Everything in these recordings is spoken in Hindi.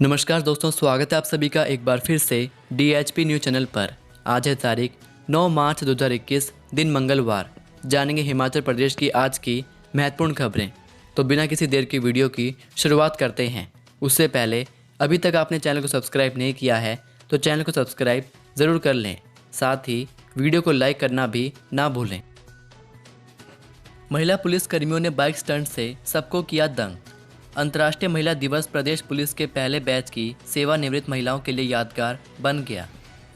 नमस्कार दोस्तों, स्वागत है आप सभी का एक बार फिर से DHP न्यूज़ चैनल पर। आज है तारीख 9 मार्च 2021, दिन मंगलवार। जानेंगे हिमाचल प्रदेश की आज की महत्वपूर्ण खबरें। तो बिना किसी देर की वीडियो की शुरुआत करते हैं। उससे पहले अभी तक आपने चैनल को सब्सक्राइब नहीं किया है तो चैनल को सब्सक्राइब ज़रूर कर लें। साथ ही वीडियो को लाइक करना भी ना भूलें। महिला पुलिस कर्मियों ने बाइक स्टंट से सबको किया दंग। अंतर्राष्ट्रीय महिला दिवस प्रदेश पुलिस के पहले बैच की सेवानिवृत्त महिलाओं के लिए यादगार बन गया।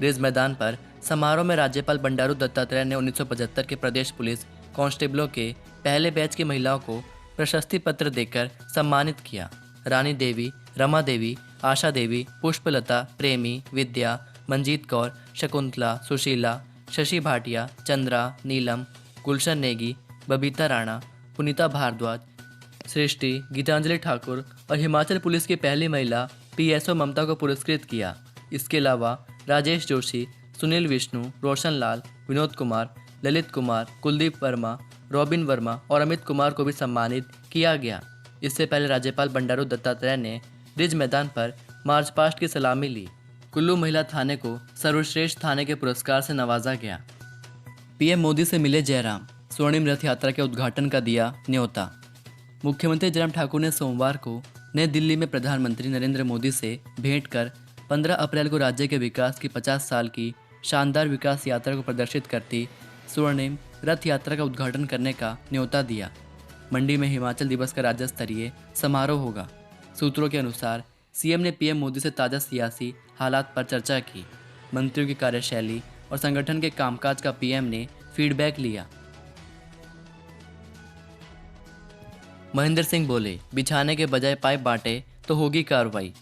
रिज मैदान पर समारोह में राज्यपाल बंडारू दत्तात्रेय ने 1975 के प्रदेश पुलिस कांस्टेबलों के पहले बैच की महिलाओं को प्रशस्ति पत्र देकर सम्मानित किया। रानी देवी, रमा देवी, आशा देवी, पुष्पलता, प्रेमी, विद्या, मंजीत कौर, शकुंतला, सुशीला, शशि भाटिया, चंद्रा, नीलम, गुलशन नेगी, बबीता राणा, पुनीता भारद्वाज, सृष्टि, गीतांजलि ठाकुर और हिमाचल पुलिस की पहली महिला PSO ममता को पुरस्कृत किया। इसके अलावा राजेश जोशी, सुनील विष्णु, रोशन लाल, विनोद कुमार, ललित कुमार, कुलदीप वर्मा, रॉबिन वर्मा और अमित कुमार को भी सम्मानित किया गया। इससे पहले राज्यपाल बंडारू दत्तात्रेय ने रिज मैदान पर मार्च पास्ट की सलामी ली। कुल्लू महिला थाने को सर्वश्रेष्ठ थाने के पुरस्कार से नवाजा गया। PM मोदी से मिले जयराम, स्वर्णिम रथ यात्रा के उद्घाटन का दिया न्योता। मुख्यमंत्री जयराम ठाकुर ने सोमवार को नई दिल्ली में प्रधानमंत्री नरेंद्र मोदी से भेंट कर 15 अप्रैल को राज्य के विकास की 50 साल की शानदार विकास यात्रा को प्रदर्शित करती स्वर्णिम रथ यात्रा का उद्घाटन करने का न्योता दिया। मंडी में हिमाचल दिवस का राज्य स्तरीय समारोह होगा। सूत्रों के अनुसार CM ने PM मोदी से ताज़ा सियासी हालात पर चर्चा की। मंत्रियों की कार्यशैली और संगठन के कामकाज का PM ने फीडबैक लिया। महेंद्र सिंह बोले, बिछाने के बजाय पाइप बांटे तो होगी कार्रवाई।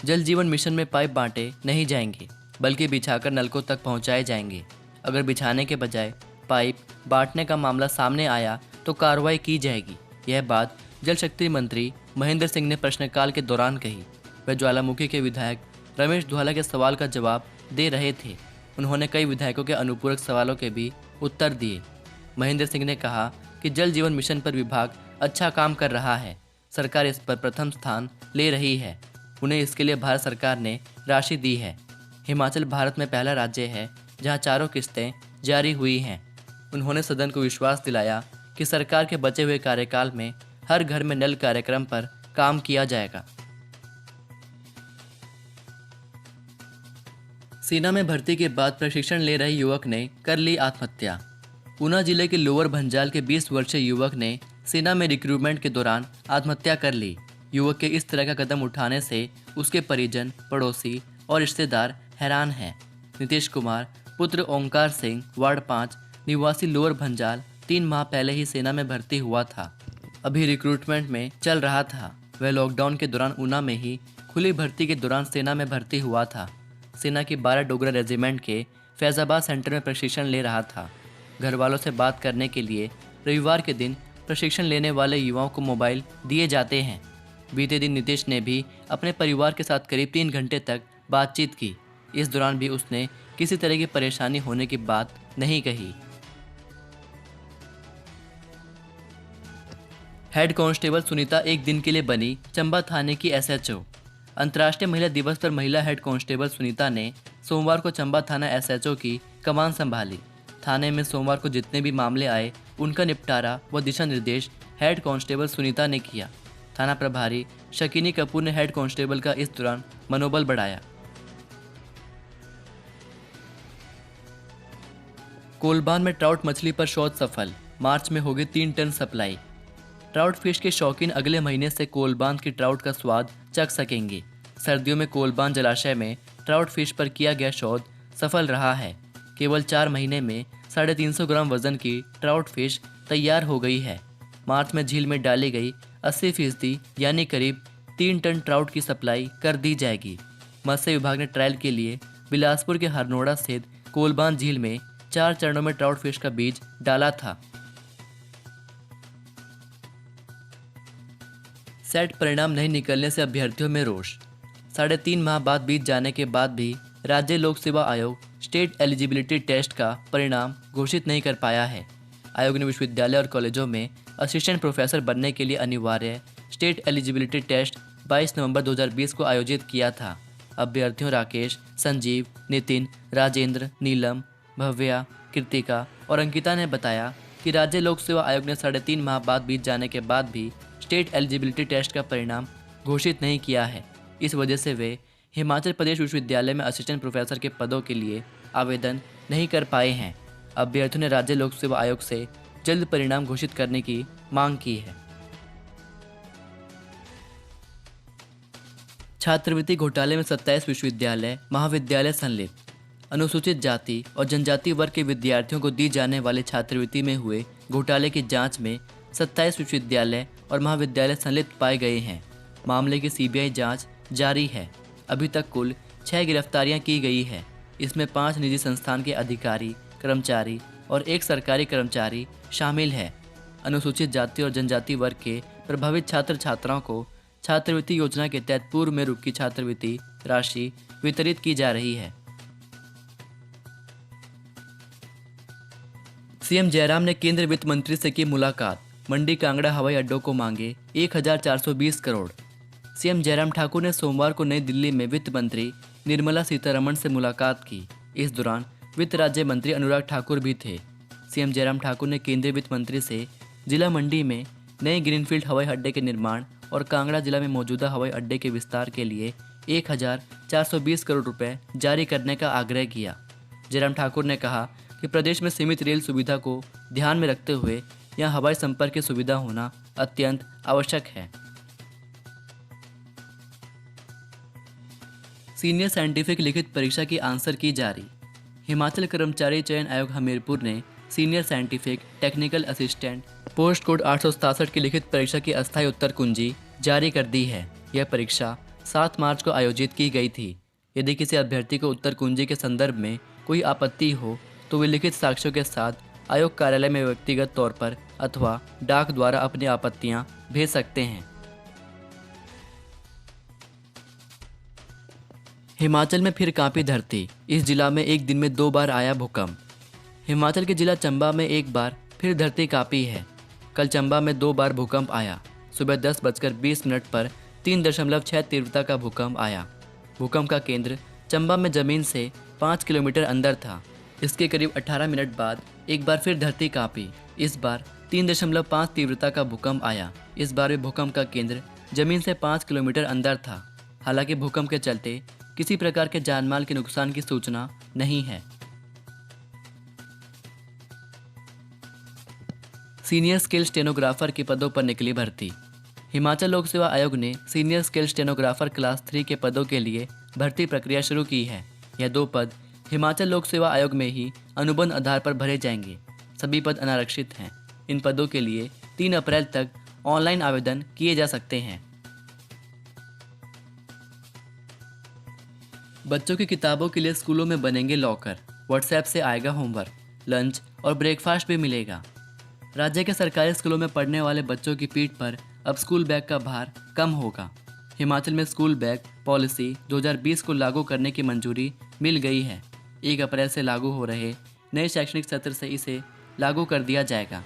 जल जीवन मिशन में पाइप बांटे नहीं जाएंगे बल्कि बिछाकर नलकों तक पहुंचाए जाएंगे। अगर बिछाने के बजाय पाइप बांटने का मामला सामने आया तो कार्रवाई की जाएगी। यह बात जल शक्ति मंत्री महेंद्र सिंह ने प्रश्नकाल के दौरान कही। वह ज्वालामुखी के विधायक रमेश धवाला के सवाल का जवाब दे रहे थे। उन्होंने कई विधायकों के अनुपूरक सवालों के भी उत्तर दिए। महेंद्र सिंह ने कहा कि जल जीवन मिशन पर विभाग अच्छा काम कर रहा है। सरकार इस पर प्रथम स्थान ले रही है। उन्हें इसके लिए भारत सरकार ने राशि दी है। हिमाचल भारत में पहला राज्य है जहां चारों किस्तें जारी हुई हैं। उन्होंने सदन को विश्वास दिलाया कि सरकार के बचे हुए कार्यकाल में हर घर में नल कार्यक्रम पर काम किया जाएगा। सेना में भर्ती के बाद प्रशिक्षण ले रहे युवक ने कर ली आत्महत्या। ऊना जिले के लोअर भंजाल के 20 वर्षीय युवक ने सेना में रिक्रूटमेंट के दौरान आत्महत्या कर ली। युवक के इस तरह का कदम उठाने से उसके परिजन, पड़ोसी और रिश्तेदार हैरान हैं। नीतीश कुमार पुत्र ओंकार सिंह, वार्ड 5 निवासी लोअर भंजाल 3 माह पहले ही सेना में भर्ती हुआ था। अभी रिक्रूटमेंट में चल रहा था। वह लॉकडाउन के दौरान ऊना में ही खुली भर्ती के दौरान सेना में भर्ती हुआ था। सेना की 12 डोगरा रेजिमेंट के फैजाबाद सेंटर में प्रशिक्षण ले रहा था। घर वालों से बात करने के लिए रविवार के दिन प्रशिक्षण लेने वाले युवाओं को मोबाइल दिए जाते हैं। बीते दिन नीतीश ने भी अपने परिवार के साथ करीब 3 घंटे तक बातचीत की। इस दौरान भी उसने किसी तरह की परेशानी होने की बात नहीं कही। हेड कांस्टेबल सुनीता एक दिन के लिए बनी चंबा थाने की SHO। अंतर्राष्ट्रीय महिला दिवस पर महिला हेड कांस्टेबल सुनीता ने सोमवार को चंबा थाना SHO की कमान संभाली। थाने में सोमवार को जितने भी मामले आए उनका निपटारा व दिशा निर्देश हेड कांस्टेबल सुनीता ने किया। थाना प्रभारी शकीनी कपूर ने हेड कांस्टेबल का इस दौरान मनोबल बढ़ाया। कोलबान में ट्राउट मछली पर शोध सफल, मार्च में होगी 3 टन सप्लाई। ट्राउट फिश के शौकीन अगले महीने से कोलबान की ट्राउट का स्वाद चख सकेंगे। सर्दियों में कोलबान जलाशय में ट्राउट फिश पर किया गया शोध सफल रहा है। केवल 4 महीने में 350 ग्राम वजन की ट्राउट फिश तैयार हो गई है। मार्च में झील में डाली गई 80% यानी करीब 3 टन ट्राउट की सप्लाई कर दी जाएगी। मत्स्य विभाग ने ट्रायल के लिए बिलासपुर के हरनोड़ा स्थित कोलबान झील में 4 चरणों में ट्राउट फिश का बीज डाला था। सेट परिणाम नहीं निकलने से अभ्यर्थियों में रोष। 3.5 माह बाद बीत जाने के बाद भी राज्य लोक सेवा आयोग स्टेट एलिजिबिलिटी टेस्ट का परिणाम घोषित नहीं कर पाया है। आयोग ने विश्वविद्यालय और कॉलेजों में असिस्टेंट प्रोफेसर बनने के लिए अनिवार्य स्टेट एलिजिबिलिटी टेस्ट 22 नवंबर 2020 को आयोजित किया था। अभ्यर्थियों राकेश, संजीव, नितिन, राजेंद्र, नीलम, भव्या, कृतिका और अंकिता ने बताया कि राज्य लोक सेवा आयोग ने 3.5 माह बाद बीत जाने के बाद भी स्टेट एलिजिबिलिटी टेस्ट का परिणाम घोषित नहीं किया है। इस वजह से वे हिमाचल प्रदेश विश्वविद्यालय में असिस्टेंट प्रोफेसर के पदों के लिए आवेदन नहीं कर पाए हैं। अभ्यर्थियों ने राज्य लोक सेवा आयोग से जल्द परिणाम घोषित करने की मांग की है। छात्रवृत्ति घोटाले में 27 विश्वविद्यालय महाविद्यालय संलिप्त। अनुसूचित जाति और जनजाति वर्ग के विद्यार्थियों को दी जाने वाली छात्रवृत्ति में हुए घोटाले की जांच में 27 विश्वविद्यालय और महाविद्यालय संलिप्त पाए गए हैं। मामले की सीबीआई जांच जारी है। अभी तक कुल 6 गिरफ्तारियां की गई है। इसमें 5 निजी संस्थान के अधिकारी, कर्मचारी और एक सरकारी कर्मचारी शामिल है। अनुसूचित जाति और जनजाति वर्ग के प्रभावित छात्र छात्राओं को छात्रवृत्ति योजना के तहत पूर्व में रुकी छात्रवृत्ति राशि वितरित की जा रही है। सीएम जयराम ने केंद्रीय वित्त मंत्री से की मुलाकात। मंडी कांगड़ा हवाई अड्डों को मांगे 1420 करोड़। सीएम जयराम ठाकुर ने सोमवार को नई दिल्ली में वित्त मंत्री निर्मला सीतारमण से मुलाकात की। इस दौरान वित्त राज्य मंत्री अनुराग ठाकुर भी थे। सीएम जयराम ठाकुर ने केंद्रीय वित्त मंत्री से जिला मंडी में नए ग्रीनफील्ड हवाई अड्डे के निर्माण और कांगड़ा जिला में मौजूदा हवाई अड्डे के विस्तार के लिए 1420 करोड़ रुपए जारी करने का आग्रह किया। जयराम ठाकुर ने कहा कि प्रदेश में सीमित रेल सुविधा को ध्यान में रखते हुए यहां हवाई संपर्क की सुविधा होना अत्यंत आवश्यक है। सीनियर साइंटिफिक लिखित परीक्षा की आंसर की जारी। हिमाचल कर्मचारी चयन आयोग हमीरपुर ने senior scientific technical assistant post code 867 की लिखित परीक्षा की अस्थायी उत्तर कुंजी जारी कर दी है। यह परीक्षा 7 मार्च को आयोजित की गई थी। यदि किसी अभ्यर्थी को उत्तर कुंजी के संदर्भ में कोई आपत्ति हो तो वे लिखित साक्ष्यों के साथ आयोग कार्यालय में व्यक्तिगत तौर पर अथवा डाक द्वारा अपनी आपत्तियां भेज सकते हैं। हिमाचल में फिर कांपी धरती। इस जिला में एक दिन में 2 बार आया भूकंप। हिमाचल के जिला चंबा में एक बार फिर धरती कांपी है। कल चंबा में 2 बार भूकंप आया। सुबह 10:20 पर 3.6 तीव्रता का भूकंप आया। भूकंप का केंद्र चंबा में जमीन से 5 किलोमीटर अंदर था। इसके करीब 18 मिनट बाद एक बार फिर धरती कांपी। इस बार 3.5 तीव्रता का भूकंप आया। इस बार भी भूकंप का केंद्र जमीन से 5 किलोमीटर अंदर था। हालांकि भूकंप के चलते किसी प्रकार के जानमाल के नुकसान की सूचना नहीं है। सीनियर स्किल स्टेनोग्राफर के पदों पर निकली भर्ती। हिमाचल लोक सेवा आयोग ने सीनियर स्किल स्टेनोग्राफर क्लास 3 के पदों के लिए भर्ती प्रक्रिया शुरू की है। यह 2 पद हिमाचल लोक सेवा आयोग में ही अनुबंध आधार पर भरे जाएंगे। सभी पद अनारक्षित हैं। इन पदों के लिए 3 अप्रैल तक ऑनलाइन आवेदन किए जा सकते हैं। बच्चों की किताबों के लिए स्कूलों में बनेंगे लॉकर। व्हाट्सएप से आएगा होमवर्क, लंच और ब्रेकफास्ट भी मिलेगा। राज्य के सरकारी स्कूलों में पढ़ने वाले बच्चों की पीठ पर अब स्कूल बैग का भार कम होगा। हिमाचल में स्कूल बैग पॉलिसी 2020 को लागू करने की मंजूरी मिल गई है। 1 अप्रैल से लागू हो रहे नए शैक्षणिक सत्र से इसे लागू कर दिया जाएगा।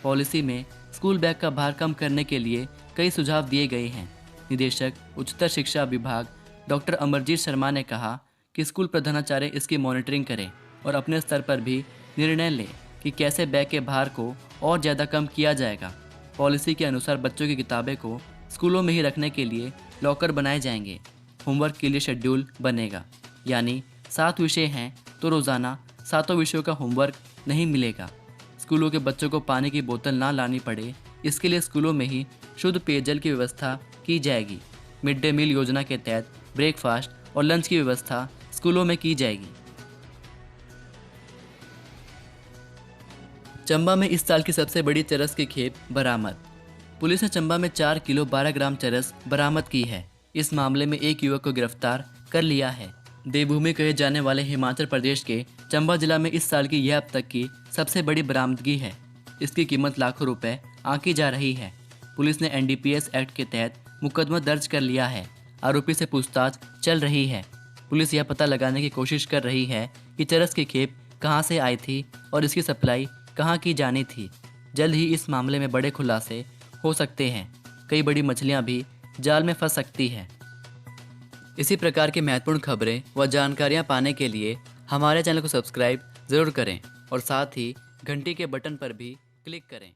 पॉलिसी में स्कूल बैग का भार कम करने के लिए कई सुझाव दिए गए हैं। निदेशक उच्चतर शिक्षा विभाग डॉक्टर अमरजीत शर्मा ने कहा कि स्कूल प्रधानाचार्य इसकी मॉनिटरिंग करें और अपने स्तर पर भी निर्णय लें कि कैसे बैग के भार को और ज़्यादा कम किया जाएगा। पॉलिसी के अनुसार बच्चों की किताबें को स्कूलों में ही रखने के लिए लॉकर बनाए जाएंगे। होमवर्क के लिए शेड्यूल बनेगा, यानी 7 विषय हैं तो रोज़ाना 7 विषयों का होमवर्क नहीं मिलेगा। स्कूलों के बच्चों को पानी की बोतल ना लानी पड़े, इसके लिए स्कूलों में ही शुद्ध पेयजल की व्यवस्था की जाएगी। मिड डे मील योजना के तहत ब्रेकफास्ट और लंच की व्यवस्था स्कूलों में की जाएगी। चंबा में इस साल की सबसे बड़ी चरस की खेप बरामद। पुलिस ने चंबा में 4 किलो 12 ग्राम चरस बरामद की है। इस मामले में एक युवक को गिरफ्तार कर लिया है। देवभूमि कहे जाने वाले हिमाचल प्रदेश के चंबा जिला में इस साल की यह अब तक की सबसे बड़ी बरामदगी है। इसकी कीमत लाखों रुपए आंकी जा रही है। पुलिस ने एनडीपीएस एक्ट के तहत मुकदमा दर्ज कर लिया है। आरोपी से पूछताछ चल रही है। पुलिस यह पता लगाने की कोशिश कर रही है कि चरस की खेप कहां से आई थी और इसकी सप्लाई कहां की जानी थी। जल्द ही इस मामले में बड़े खुलासे हो सकते हैं। कई बड़ी मछलियां भी जाल में फंस सकती है। इसी प्रकार की महत्वपूर्ण खबरें व जानकारियाँ पाने के लिए हमारे चैनल को सब्सक्राइब ज़रूर करें और साथ ही घंटी के बटन पर भी क्लिक करें।